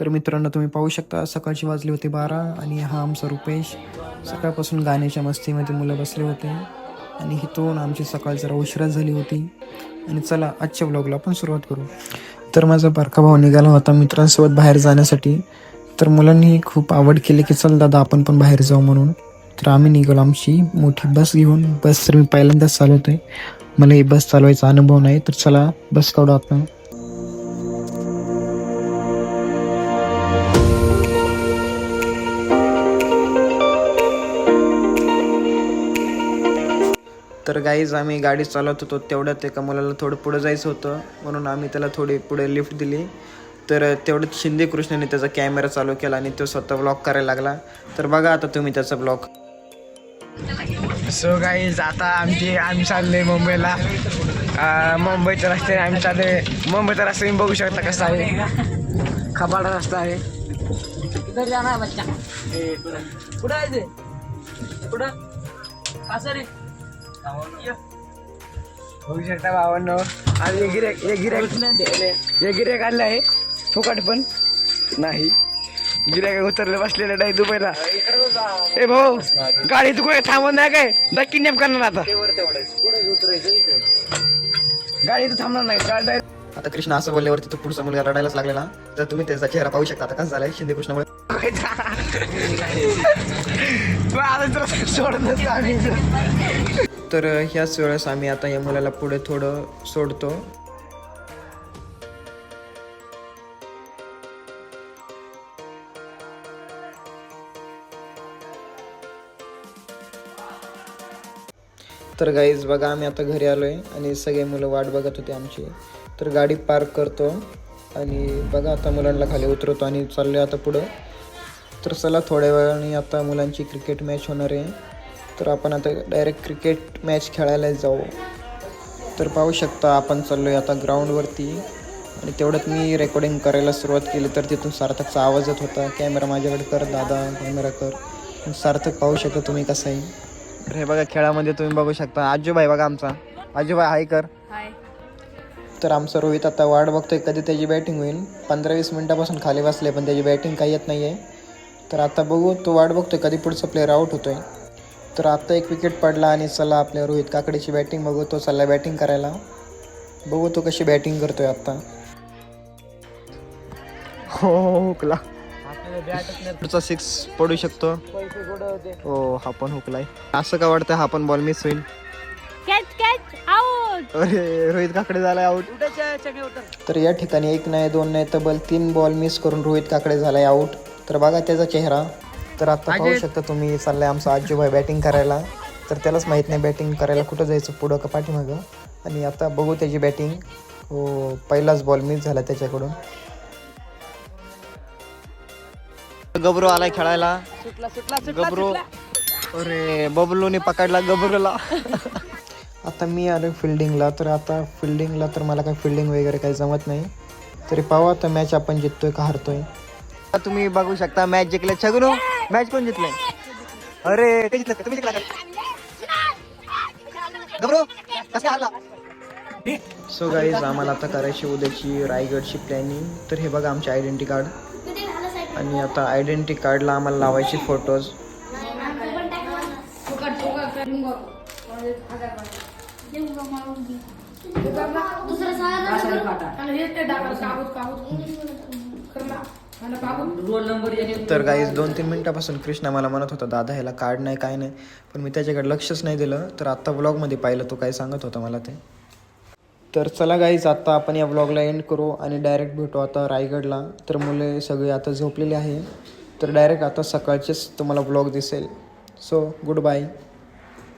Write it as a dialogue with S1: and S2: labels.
S1: तर मित्रांनो, तुम्ही पाहू शकता सकाळची वाजली होती 12 आणि हा आमचा रुपेश. सकाळपासून गाण्याच्या मस्तीमध्ये मुलं बसले होते आणि इथून आमची सकाळ जरा उशिरा झाली होती. आणि चला आजच्या ब्लॉगला आपण सुरुवात करू. तर माझा बारका भाऊ निघाला होता मित्रांसोबत बाहेर जाण्यासाठी. तर मुलांनी खूप आवड केली की चल दादा आपण पण बाहेर जाऊ म्हणून. तर आम्ही निघालो आमची मोठी बस घेऊन. बस तर मी पहिल्यांदाच चालवतोय, मला ही बस चालवायचा अनुभव नाही. तर चला बस काढू आपण. तर गाईज आम्ही गाडी चालवत होतो तेवढ्यात एका मुलाला थोडं पुढं जायचं होतं म्हणून आम्ही त्याला थोडी पुढे लिफ्ट दिली. तर तेवढ्यात शिंदे कृष्णाने त्याचा कॅमेरा चालू केला आणि तो स्वतः ब्लॉग करायला लागला. तर बघा आता तुम्ही त्याचा ब्लॉग.
S2: सो गाईज आता आम्ही चाललोय मुंबईला. मुंबईच्या रस्ते आम्ही चाललोय. मुंबईचा रस्ता तुम्ही बघू शकता कसा आहे, खबाडा रस्ता आहे. बघू शकता भावांनो, आम्ही गिऱ्हाईक आणलं आहे फुकट पण नाही. गिऱ्हाईक उतरले बसलेलं नाही दुबईला. ए भाऊ, गाडी तू कुठे थांबवत नाही काय? नक्की नेम करणार आता गाडी तू थांबणार नाही गाडी.
S1: आता कृष्ण असं बोलल्यावरती तो पुढचा मुलगा रडायलाच लागलेला. तर तुम्ही त्याचा चेहरा पाहू शकता आता कसं झालाय शिंदे कृष्णामुळे. तर ह्याच वेळेस आम्ही आता या मुलाला पुढे थोडं सोडतो. तर गाईज बघा आम्ही आता घरी आलोय आणि सगळे मुलं वाट बघत होते आमची. तर गाडी पार्क करतो आणि बघा आता मुलांना खाली उतरवतो आणि चाललोय आता पुढं. तर चला थोड्या वेळाने आता मुलांची क्रिकेट मॅच होणार आहे. तर आपण आता डायरेक्ट क्रिकेट मॅच खेळायला जाऊ. तर पाहू शकता आपण चाललोय आता ग्राउंडवरती आणि तेवढ्यात मी रेकॉर्डिंग करायला सुरुवात केली. तर तिथून सार्थकचा आवाज येत होता, कॅमेरा माझ्याकडे कर दादा, कॅमेरा कर. सार्थक पाहू शकता तुम्ही कसं आहे. तर हे बघा खेळामध्ये तुम्ही बघू शकता आजूबाई बघा आमचा आजूबाई हाय कर. तर आमचा रोहित आता वाट बघतोय कधी त्याची बॅटिंग होईल. 15-20 मिनिटापासून खाली बसले पण त्याची बॅटिंग काही येत नाही आहे. तर आता बघू, तो वाट बघतोय कधी पुढचा प्लेअर आउट होतोय. तर आता एक विकेट पडला आणि चला आपल्या रोहित काकडीची बॅटिंग बघू. तो चालला बॅटिंग करायला, बघू तो कशी बॅटिंग करतोय आता. हो हुकला, पुढचा 6 पडू शकतो. हो हा पण हुकलाय. असं का वाटतं हा पण बॉल मिस होईल. अरे रोहित काकडे झालाय आउट. तर या ठिकाणी 1 नाही 2 नाही तब्बल 3 बॉल मिस करून रोहित काकडे झालाय आउट. तर बघा त्याचा चेहरा. तर आता पाहू शकता तुम्ही चाललाय आमचा आजूबाई बॅटिंग करायला. तर त्यालाच माहित नाही बॅटिंग करायला कुठं जायचं, पुढं का पाठीमागं. आणि आता बघू त्याची बॅटिंग. हो पहिलाच बॉल मिस झाला त्याच्याकडून. गबरू आलाय खेळायला. गबरू, अरे बबलूने पकडला गबरूला. आता मी आलो फिल्डिंगला. तर आता फिल्डिंगला तर मला काय फिल्डिंग वगैरे काही जमत नाही. तरी पाहू आता मॅच आपण जिंकतोय का हरतोय. तुम्ही बघू शकता मॅच जिंकले. छगनू मॅच कोण जिंकले? अरे ते जिंकले, तुम्ही जिंकला का? गबरू कसं हरला? सो गाईज आम्हाला आता करायची उद्याची रायगडची प्लॅनिंग. तर हे बघा आमचे आयडेंटिटी कार्ड आणि आता आयडेंटिटी कार्डला आम्हाला लावायचे फोटोज. तर गाईज 2-3 मिनिटापासून कृष्णा मला म्हणत होता दादा ह्याला कार्ड नाही काय नाही, पण मी त्याच्याकडे लक्षच नाही दिलं. तर आत्ता व्लॉगमध्ये पाहिलं तो काय सांगत होता मला ते. तर चला गाईज आता आपण या व्लॉगला एंड करू आणि डायरेक्ट भेटू आता रायगडला. तर मुले सगळे आता झोपलेले आहे. तर डायरेक्ट आता सकाळचेच तुम्हाला व्लॉग दिसेल. So good bye.